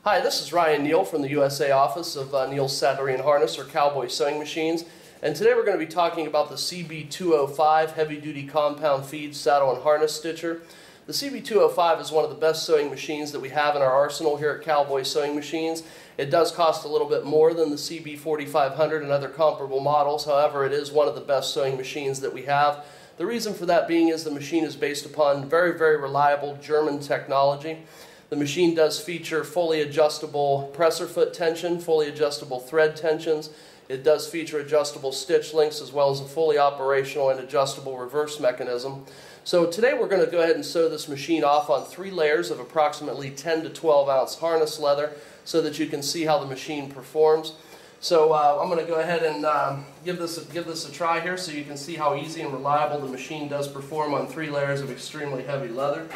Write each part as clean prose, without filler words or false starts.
Hi, this is Ryan Neal from the USA office of Neal's Saddlery and Harness, or Cowboy sewing machines. And today we're going to be talking about the CB205 heavy-duty compound feed saddle and harness stitcher. The CB205 is one of the best sewing machines that we have in our arsenal here at Cowboy Sewing Machines. It does cost a little bit more than the CB4500 and other comparable models. However, it is one of the best sewing machines that we have. The reason for that being is the machine is based upon very, very reliable German technology. The machine does feature fully adjustable presser foot tension, fully adjustable thread tensions. It does feature adjustable stitch lengths as well as a fully operational and adjustable reverse mechanism. So today we're going to go ahead and sew this machine off on 3 layers of approximately 10 to 12 ounce harness leather so that you can see how the machine performs. So I'm going to go ahead and give this a try here so you can see how easy and reliable the machine does perform on 3 layers of extremely heavy leather.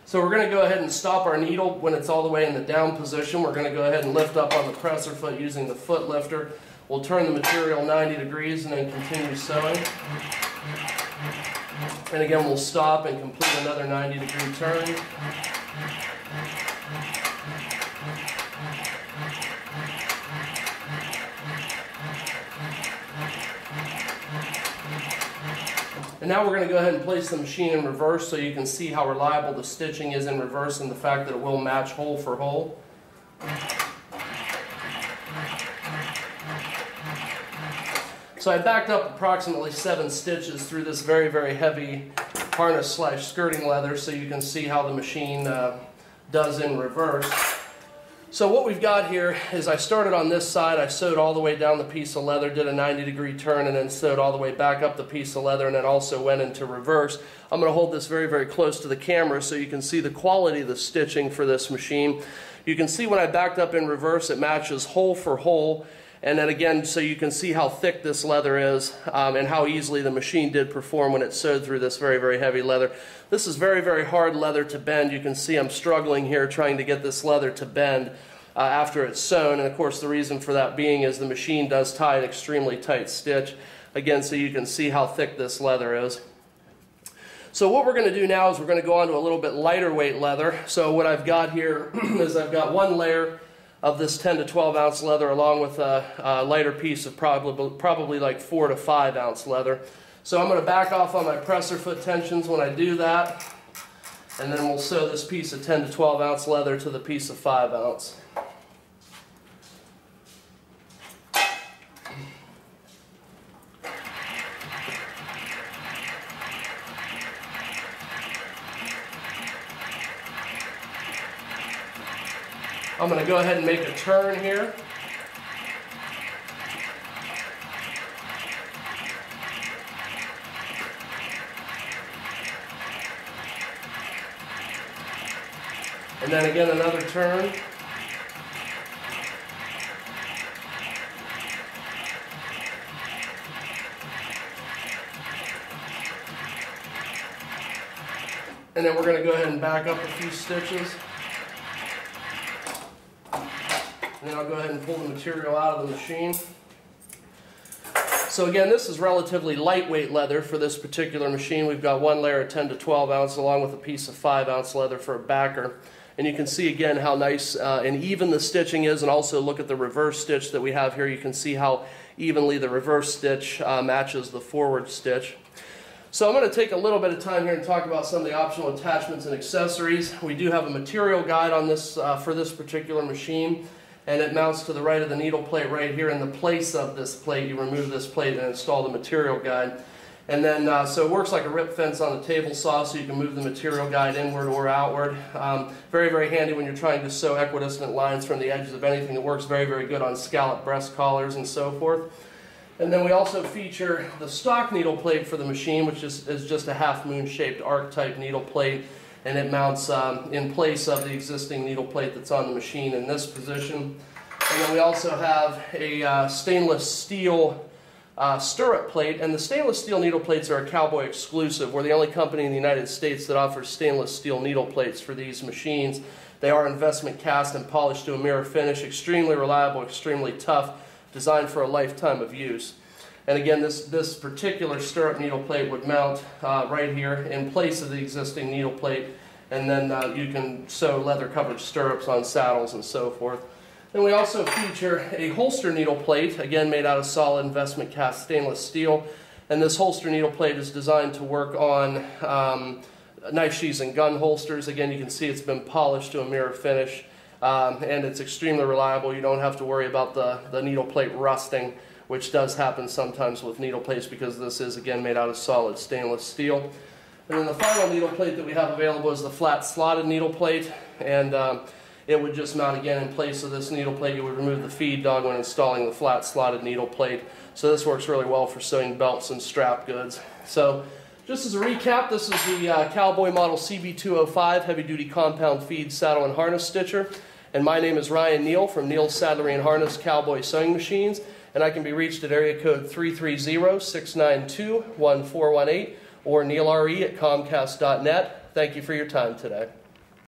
So we're going to go ahead and stop our needle when it's all the way in the down position. We're going to go ahead and lift up on the presser foot using the foot lifter. We'll turn the material 90 degrees and then continue sewing. And again, we'll stop and complete another 90-degree turn. And now we're going to go ahead and place the machine in reverse so you can see how reliable the stitching is in reverse and the fact that it will match hole for hole. So I backed up approximately 7 stitches through this very, very heavy harness / skirting leather so you can see how the machine does in reverse. So what we've got here is I started on this side, I sewed all the way down the piece of leather, did a 90-degree turn, and then sewed all the way back up the piece of leather, and then also went into reverse. I'm going to hold this very, very close to the camera so you can see the quality of the stitching for this machine. You can see when I backed up in reverse it matches hole for hole, and then again so you can see how thick this leather is and how easily the machine did perform when it sewed through this very, very heavy leather. This is very, very hard leather to bend. You can see I'm struggling here trying to get this leather to bend after it's sewn, and of course the reason for that being is the machine does tie an extremely tight stitch, again so you can see how thick this leather is. So what we're going to do now is we're going to go on to a little bit lighter weight leather. So what I've got here is I've got 1 layer of this 10 to 12 ounce leather along with a lighter piece of probably like 4 to 5 ounce leather. So I'm going to back off on my presser foot tensions when I do that, and then we'll sew this piece of 10 to 12 ounce leather to the piece of 5 ounce. I'm going to go ahead and make a turn here. And then again another turn. And then we're going to go ahead and back up a few stitches. And then I'll go ahead and pull the material out of the machine. So again, this is relatively lightweight leather for this particular machine. We've got 1 layer of 10 to 12 ounce along with a piece of 5 ounce leather for a backer. And you can see again how nice and even the stitching is, and also look at the reverse stitch that we have here. You can see how evenly the reverse stitch matches the forward stitch. So I'm going to take a little bit of time here and talk about some of the optional attachments and accessories. We do have a material guide on this for this particular machine, and it mounts to the right of the needle plate right here. In the place of this plate, you remove this plate and install the material guide. And then, so it works like a rip fence on a table saw, so you can move the material guide inward or outward. Very, very handy when you're trying to sew equidistant lines from the edges of anything. It works very, very good on scallop breast collars and so forth. And then we also feature the stock needle plate for the machine, which is just a half-moon shaped arc type needle plate, and it mounts in place of the existing needle plate that's on the machine in this position. And then we also have a stainless steel stirrup plate, and the stainless steel needle plates are a Cowboy exclusive. We're the only company in the United States that offers stainless steel needle plates for these machines. They are investment cast and polished to a mirror finish, extremely reliable, extremely tough designed for a lifetime of use. And again, this particular stirrup needle plate would mount right here in place of the existing needle plate, and then you can sew leather covered stirrups on saddles and so forth. Then we also feature a holster needle plate, again made out of solid investment cast stainless steel. And this holster needle plate is designed to work on knife sheaths and gun holsters. Again, you can see it's been polished to a mirror finish, and it's extremely reliable. You don't have to worry about the needle plate rusting, which does happen sometimes with needle plates because this is, again, made out of solid stainless steel. And then the final needle plate that we have available is the flat slotted needle plate, and it would just mount again in place of this needle plate. You would remove the feed dog when installing the flat slotted needle plate. So this works really well for sewing belts and strap goods. So just as a recap, this is the Cowboy model CB205 heavy duty compound feed saddle and harness stitcher. And my name is Ryan Neal from Neal's Saddlery and Harness Cowboy Sewing Machines. And I can be reached at area code 330-692-1418 or neilre@comcast.net. Thank you for your time today.